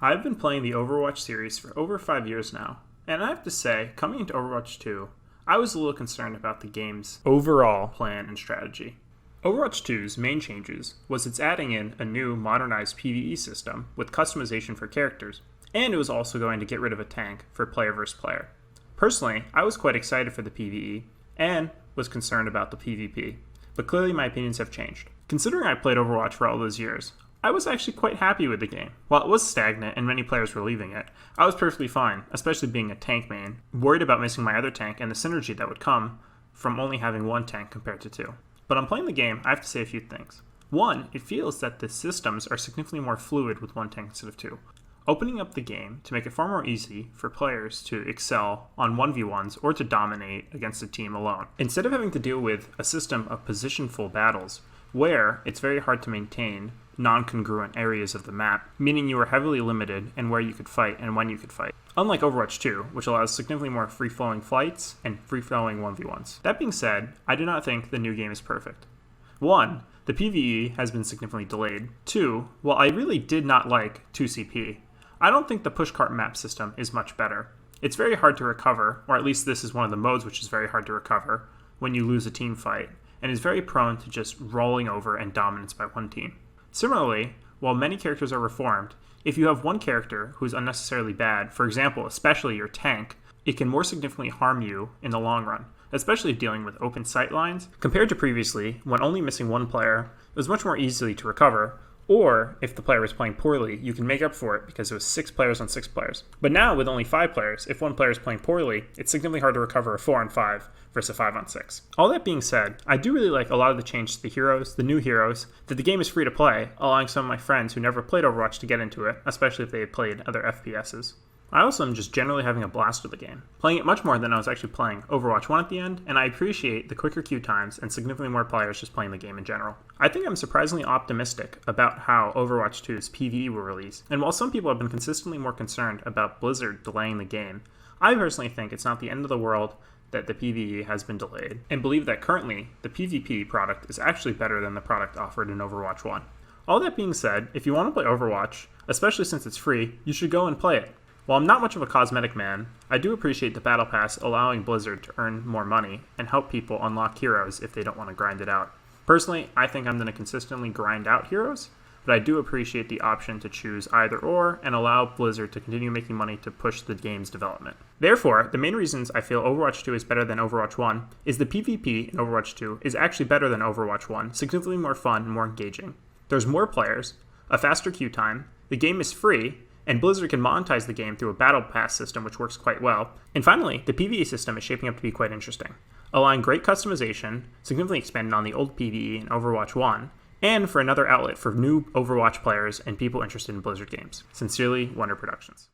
I've been playing the Overwatch series for over 5 years now, and I have to say, coming into Overwatch 2, I was a little concerned about the game's overall plan and strategy. Overwatch 2's main changes was its adding in a new modernized PvE system with customization for characters, and it was also going to get rid of a tank for player versus player. Personally, I was quite excited for the PvE, and was concerned about the PvP, but clearly my opinions have changed. Considering I played Overwatch for all those years, I was actually quite happy with the game. While it was stagnant and many players were leaving it, I was perfectly fine, especially being a tank main, worried about missing my other tank and the synergy that would come from only having one tank compared to two. But on playing the game, I have to say a few things. One, it feels that the systems are significantly more fluid with one tank instead of two, opening up the game to make it far more easy for players to excel on 1v1s or to dominate against a team alone. Instead of having to deal with a system of positionful battles, where it's very hard to maintain non-congruent areas of the map, meaning you are heavily limited in where you could fight and when you could fight. Unlike Overwatch 2, which allows significantly more free-flowing fights and free-flowing 1v1s. That being said, I do not think the new game is perfect. 1. The PvE has been significantly delayed. 2. While I really did not like 2CP, I don't think the pushcart map system is much better. It's very hard to recover, or at least this is one of the modes which is very hard to recover, when you lose a team fight, and is very prone to just rolling over and dominance by one team. Similarly, while many characters are reformed, if you have one character who is unnecessarily bad, for example, especially your tank, it can more significantly harm you in the long run, especially dealing with open sight lines. Compared to previously, when only missing one player, it was much more easily to recover, or if the player was playing poorly, you can make up for it because it was 6 players on 6 players. But now, with only 5 players, if one player is playing poorly, it's significantly hard to recover a 4 on 5 versus a 5 on 6. All that being said, I do really like a lot of the changes to the heroes, the new heroes, that the game is free to play, allowing some of my friends who never played Overwatch to get into it, especially if they had played other FPSs. I also am just generally having a blast with the game, playing it much more than I was actually playing Overwatch 1 at the end, and I appreciate the quicker queue times and significantly more players just playing the game in general. I think I'm surprisingly optimistic about how Overwatch 2's PvE will release, and while some people have been consistently more concerned about Blizzard delaying the game, I personally think it's not the end of the world that the PvE has been delayed, and believe that currently the PvP product is actually better than the product offered in Overwatch 1. All that being said, if you want to play Overwatch, especially since it's free, you should go and play it. While I'm not much of a cosmetic man, I do appreciate the Battle Pass allowing Blizzard to earn more money and help people unlock heroes if they don't want to grind it out. Personally, I think I'm going to consistently grind out heroes, but I do appreciate the option to choose either or and allow Blizzard to continue making money to push the game's development. Therefore, the main reasons I feel Overwatch 2 is better than Overwatch 1 is the PvP in Overwatch 2 is actually better than Overwatch 1, significantly more fun and more engaging. There's more players, a faster queue time, the game is free, and Blizzard can monetize the game through a Battle Pass system which works quite well. And finally, the PvE system is shaping up to be quite interesting, allowing great customization, significantly expanded on the old PvE in Overwatch 1, and for another outlet for new Overwatch players and people interested in Blizzard games. Sincerely, Wonder Productions.